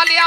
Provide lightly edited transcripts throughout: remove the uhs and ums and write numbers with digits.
了。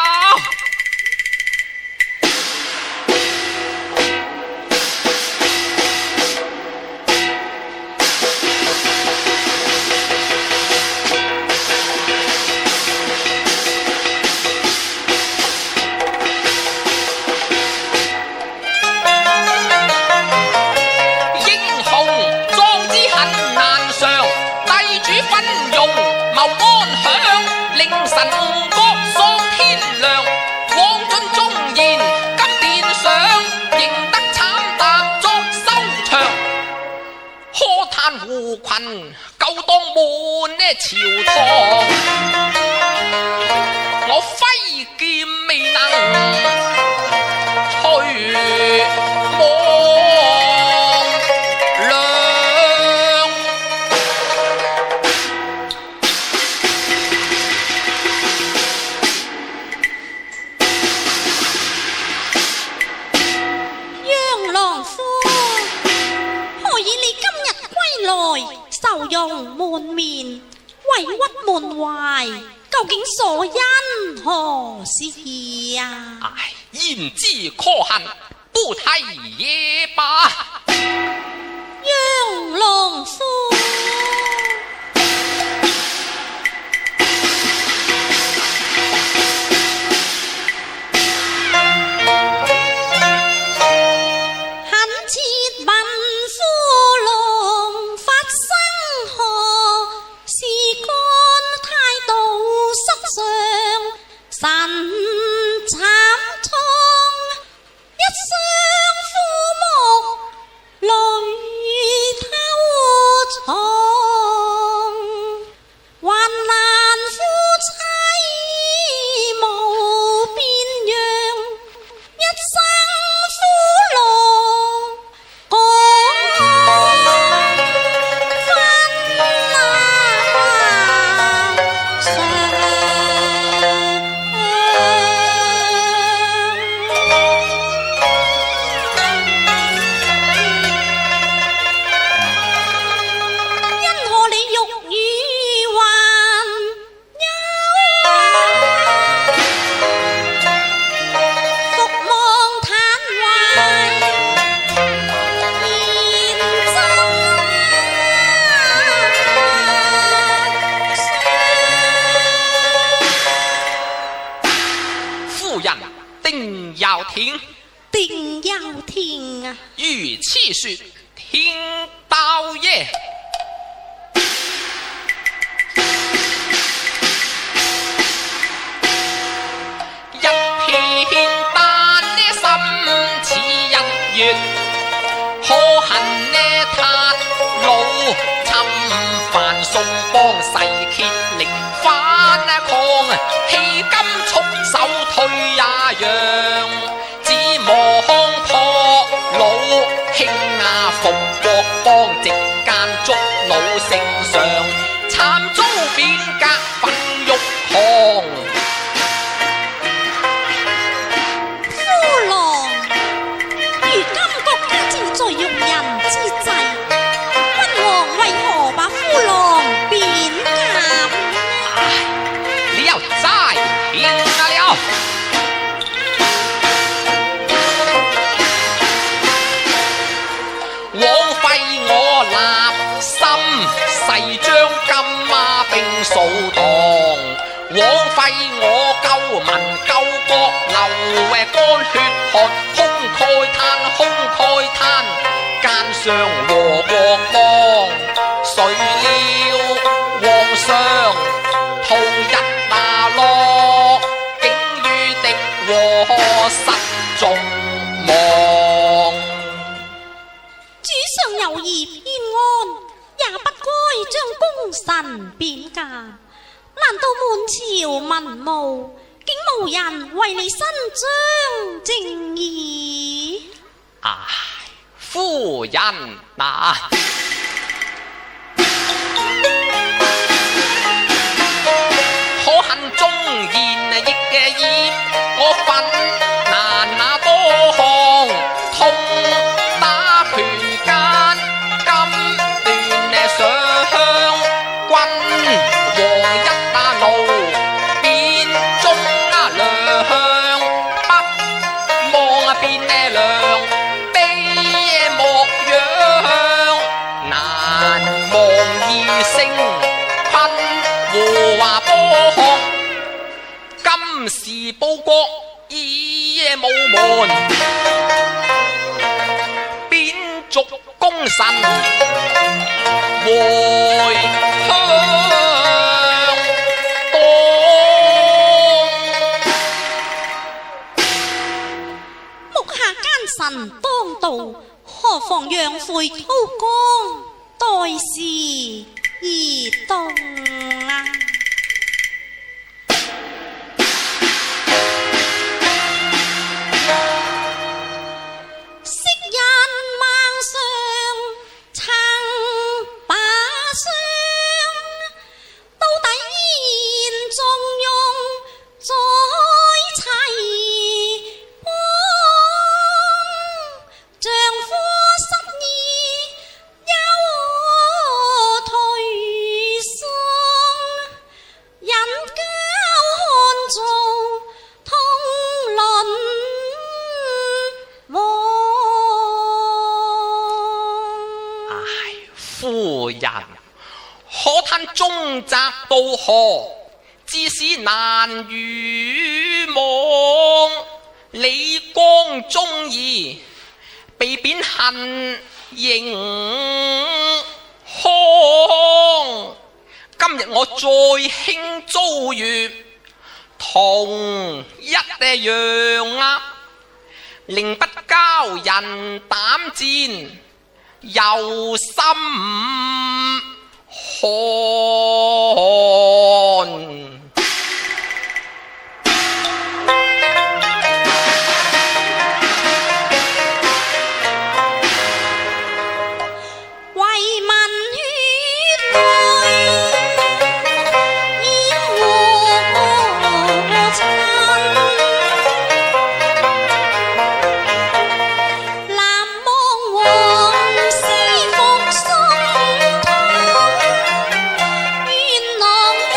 胡群夠當滿呢朝堂，我揮劍未能摧亡梁。楊郎夫，何以你今日歸來愁容滿面，委屈滿懷，究竟所因何事呀？唉，言之可恨，不提也罷。楊郎夫，定要聽啊！如此說，聽到耶！一片丹呢心似日月，可恨呢他老侵犯宋邦誓竭力反抗，棄金束手退也讓。望破老兄啊，復國幫直間捉老聖上，慘遭變革奮欲降。夫郎，如今國家正在用人之際，君王為何把夫郎貶減？你又齋聽了。枉費我立心誓將金馬並掃蕩，枉費我救民救國流乾血汗，空慨嘆奸商和國邦，誰料皇上圖一大落，竟與敵和失眾望。上有意偏安，也不該將功臣貶減。難道滿朝文武竟無人為你伸張正義？唉，夫人嗱，可恨忠言逆嘅意，我憤難那多項痛打拳間，金斷上君王一怒變中梁。時報國已無門，便續功臣回鄉當。目下奸臣當道，何妨讓晦韜光，待時而動啊！昔日孟上曾把傷，到底現重用在齊邦。丈夫失意憂頹喪，引交漢族通論王。夫人，可嘆宗澤渡河，致使難與望。李光忠義，被貶恨刑康。今日我在興遭遇，同一樣啊，寧不交人膽戰，又心寒。為民血淚淹和親，南望黃絲復心痛，願郎憂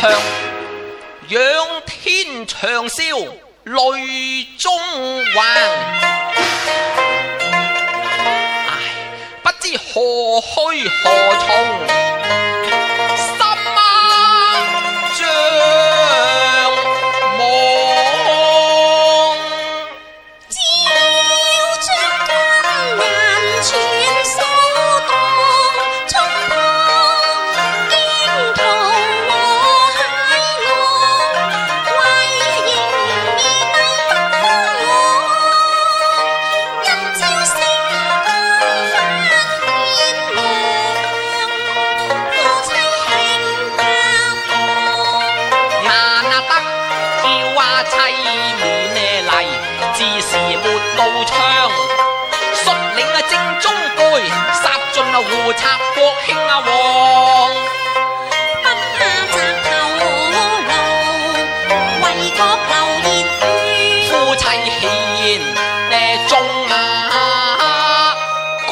向，仰天長嘯淚中橫。唉，不知何去何從，心像夢。照着金銀穿梭蕩，衝破驚濤和駭浪，為迎兒帝不我，一朝星光翻天亮，夫妻慶夾望。難得叫妻滿麗，自是沒道唱。率領正中輩，殺盡胡賊國興王。不怕摘頭顱，為國流熱血。夫妻獻眾馬幹。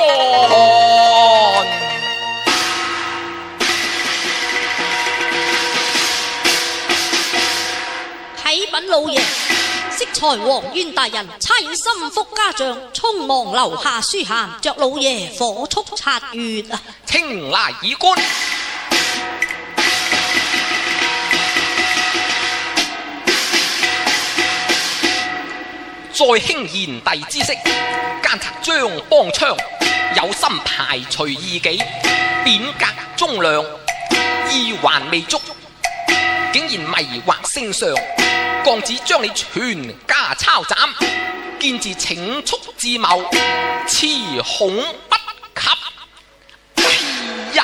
啟稟老爺，適才黃淵大人差遣心腹家將，匆忙留下書函，着老爺火速查閱啊！請來議官。在興賢帝之色，奸賊張邦昌有心排除異己，貶革忠良，意還未足，竟然迷惑聖上，降旨將你全家抄斬，見自請速自謀，此恐不及。哎呀！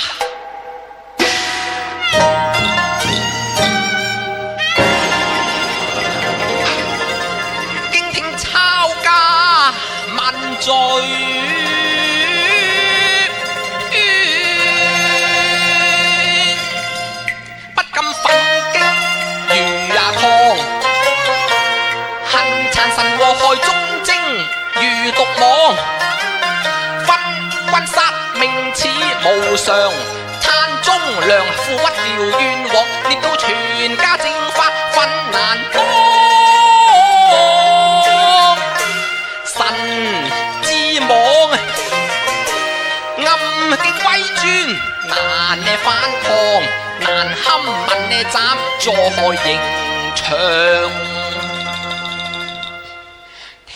經聽抄家問罪，不禁憤激如狂，恨殘神禍害忠貞如毒網，分君殺命似無常，攤忠良負屈掉冤枉，捏到全家正法分難幫。神之網暗勁威尊，難反抗，難堪問斬助害刑場。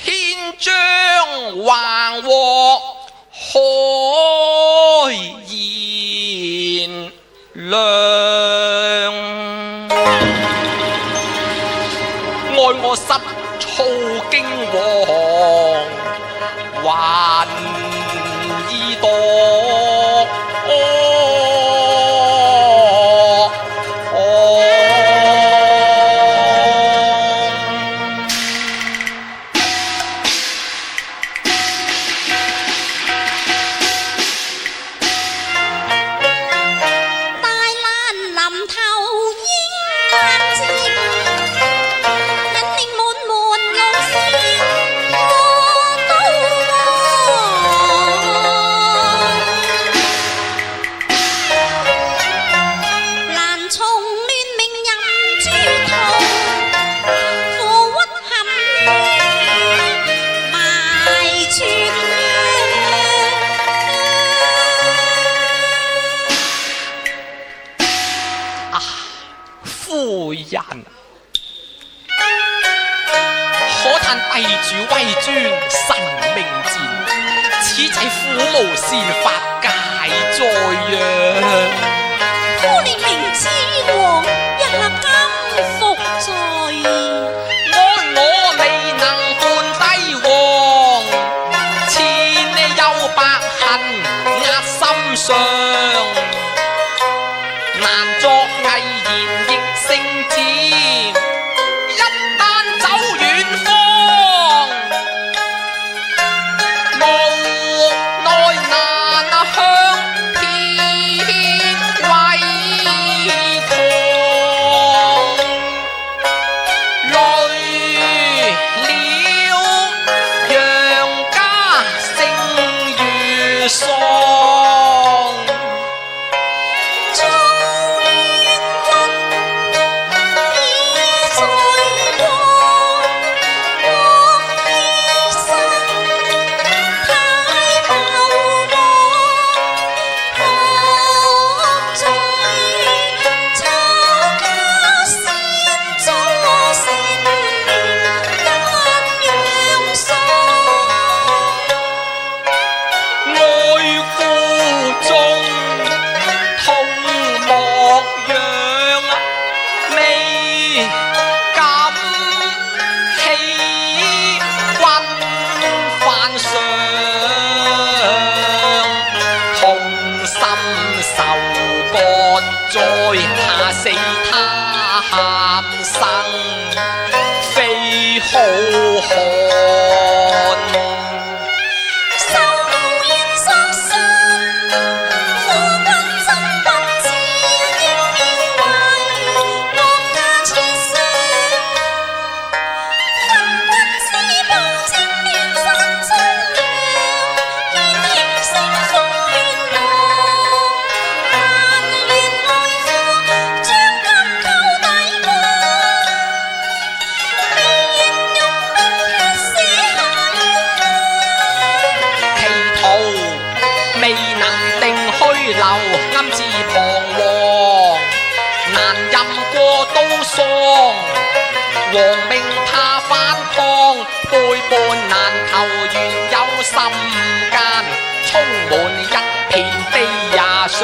天將橫禍開賢良，愛我失操經王，還易度。夫人，可嘆帝主威尊神明賤，此際苦無善法戒在呀。夫年明知王一刻甘服罪，哀我未能伴帝王，千憂百恨壓心上，難作毅言亦聖旨，一旦走遠方，無奈難向天半難求，願有心間充滿一片悲也傷。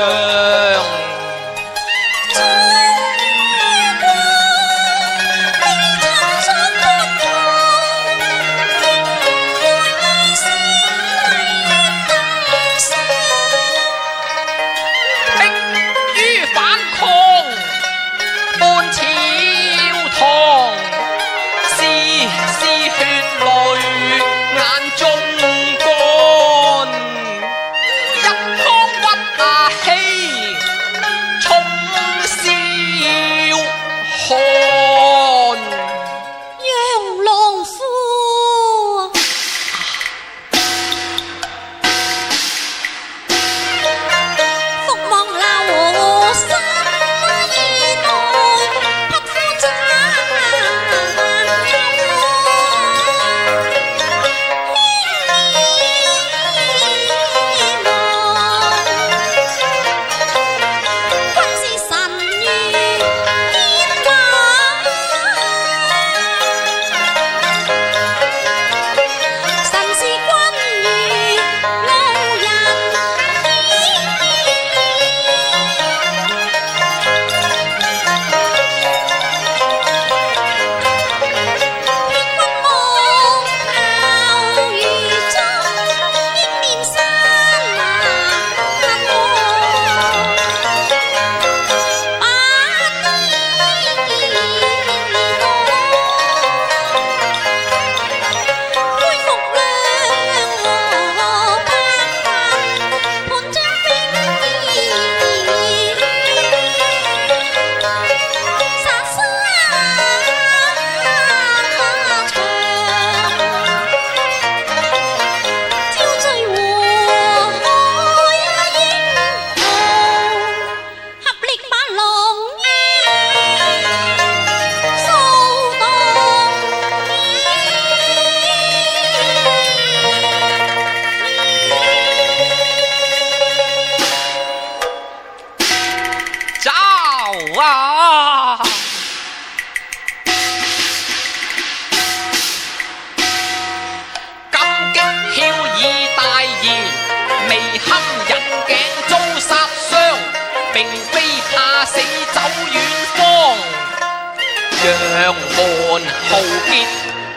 讓門豪傑，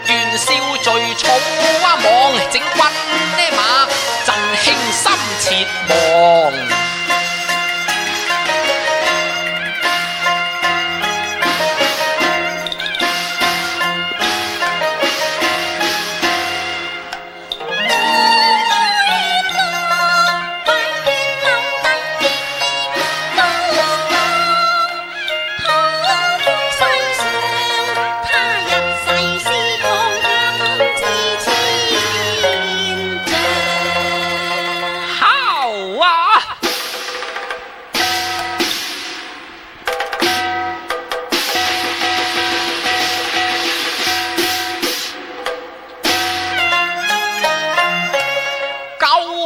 願消聚草莽，整軍馬，振興心切望。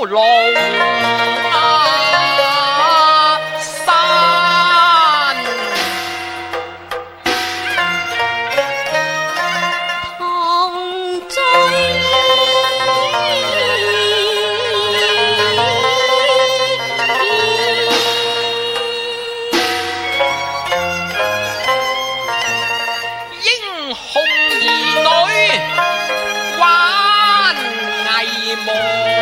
龍山同醉英雄兒女玩藝夢。